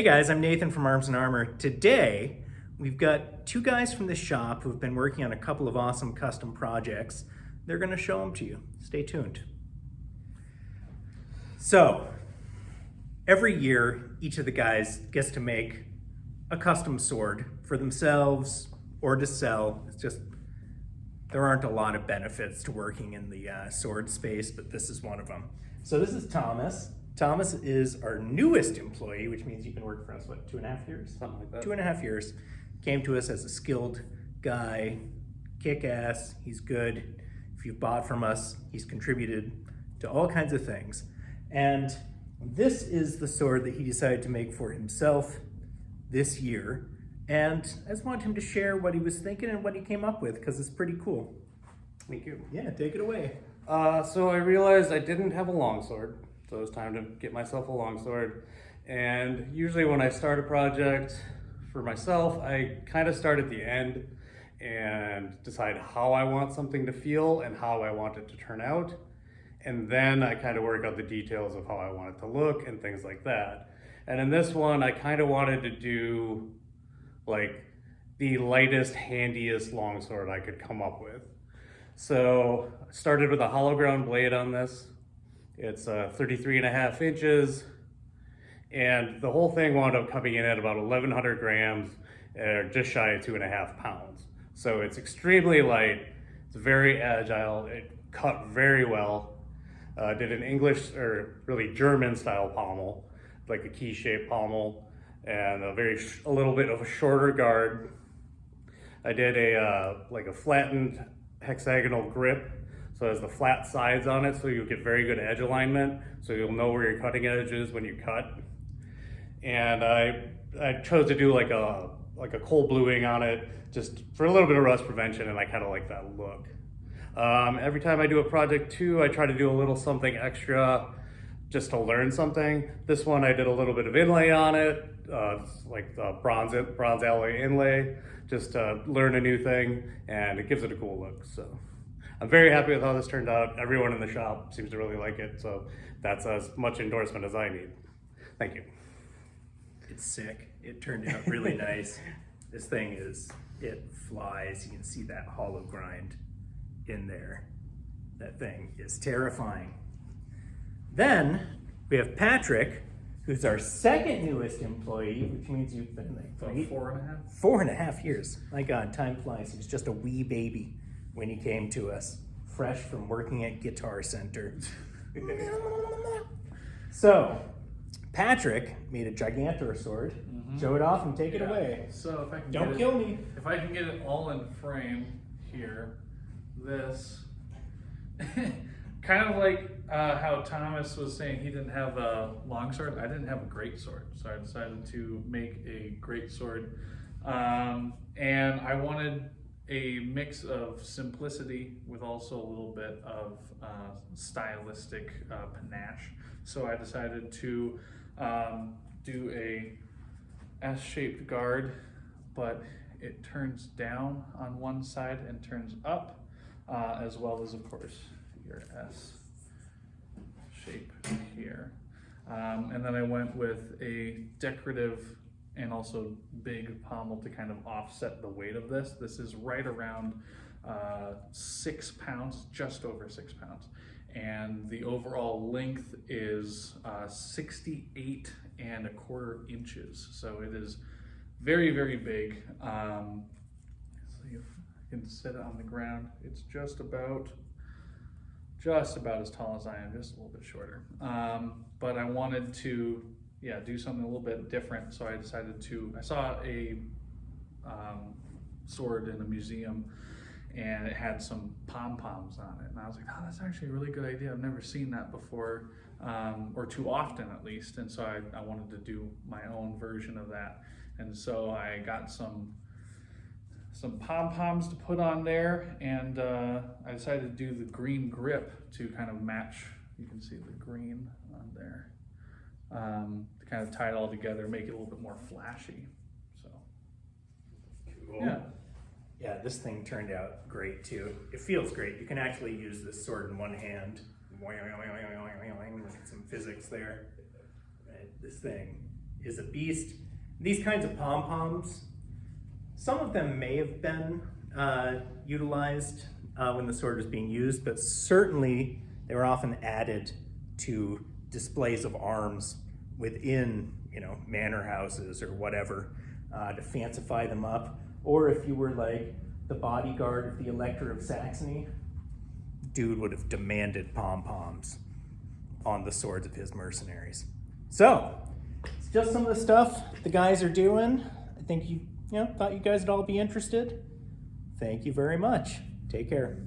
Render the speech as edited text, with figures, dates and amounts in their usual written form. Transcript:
Hey guys, I'm Nathan from Arms and Armor. Today, we've got two guys from the shop who've been working on a couple of awesome custom projects. They're gonna show them to you. Stay tuned. So, every year, each of the guys gets to make a custom sword for themselves or to sell. It's just, there aren't a lot of benefits to working in the sword space, but this is one of them. So this is Thomas. Thomas is our newest employee, which means you've been working for us, what, 2.5 years? Something like that. 2.5 years. Came to us as a skilled guy, kick-ass, he's good. If you've bought from us, he's contributed to all kinds of things. And this is the sword that he decided to make for himself this year. And I just wanted him to share what he was thinking and what he came up with, because it's pretty cool. Thank you. Yeah, take it away. So I realized I didn't have a longsword, so it was time to get myself a longsword. And usually when I start a project for myself, I kind of start at the end and decide how I want something to feel and how I want it to turn out. And then I kind of work out the details of how I want it to look and things like that. And in this one, I kind of wanted to do like the lightest, handiest longsword I could come up with. So I started with a hollow ground blade on this. It's 33.5 inches. And the whole thing wound up coming in at about 1,100 grams, just shy of 2.5 pounds. So it's extremely light. It's very agile. It cut very well. Did an English, or really German style pommel, like a key shaped pommel, and a little bit of a shorter guard. I did like a flattened hexagonal grip, so it has the flat sides on it, so you'll get very good edge alignment, so you'll know where your cutting edge is when you cut. And I chose to do like a cold bluing on it, just for a little bit of rust prevention, and I kind of like that look. Every time I do a project too, I try to do a little something extra just to learn something. This one I did a little bit of inlay on it, like the bronze alloy inlay, just to learn a new thing, and it gives it a cool look. So I'm very happy with how this turned out. Everyone in the shop seems to really like it, so that's as much endorsement as I need. Thank you. It's sick. It turned out really nice. This thing it flies. You can see that hollow grind in there. That thing is terrifying. Then we have Patrick, who's our second newest employee, which means you've been like 4.5 years. My God, time flies. He was just a wee baby when he came to us, fresh from working at Guitar Center. So, Patrick made a Gigantor sword. Show it off and take it away. So if I can Don't kill me. If I can get it all in frame here, this kind of like how Thomas was saying he didn't have a longsword. I didn't have a greatsword, so I decided to make a greatsword, and I wanted a mix of simplicity with also a little bit of stylistic panache. So I decided to do a S-shaped guard, but it turns down on one side and turns up, as well as, of course, your S shape here. And then I went with a decorative and also big pommel to kind of offset the weight of this. This is right around 6 pounds, just over 6 pounds. And the overall length is 68.25 inches. So it is very, very big. See if I can set it on the ground. It's just about as tall as I am, just a little bit shorter. But I wanted to, do something a little bit different. So I decided I saw a sword in a museum, and it had some pom-poms on it. And I was like, oh, that's actually a really good idea. I've never seen that before, or too often at least. And so I wanted to do my own version of that. And so I got some pom-poms to put on there, and I decided to do the green grip to kind of match. You can see the green on there, to kind of tie it all together, make it a little bit more flashy. So, Cool. Yeah, this thing turned out great too. It feels great. You can actually use this sword in one hand. Look at some physics there. Right? This thing is a beast. These kinds of pom-poms, some of them may have been utilized when the sword was being used, but certainly they were often added to displays of arms within, manor houses or whatever, to fancify them up. Or if you were like the bodyguard of the Elector of Saxony, dude would have demanded pom-poms on the swords of his mercenaries. So, it's just some of the stuff the guys are doing. I think thought you guys would all be interested. Thank you very much. Take care.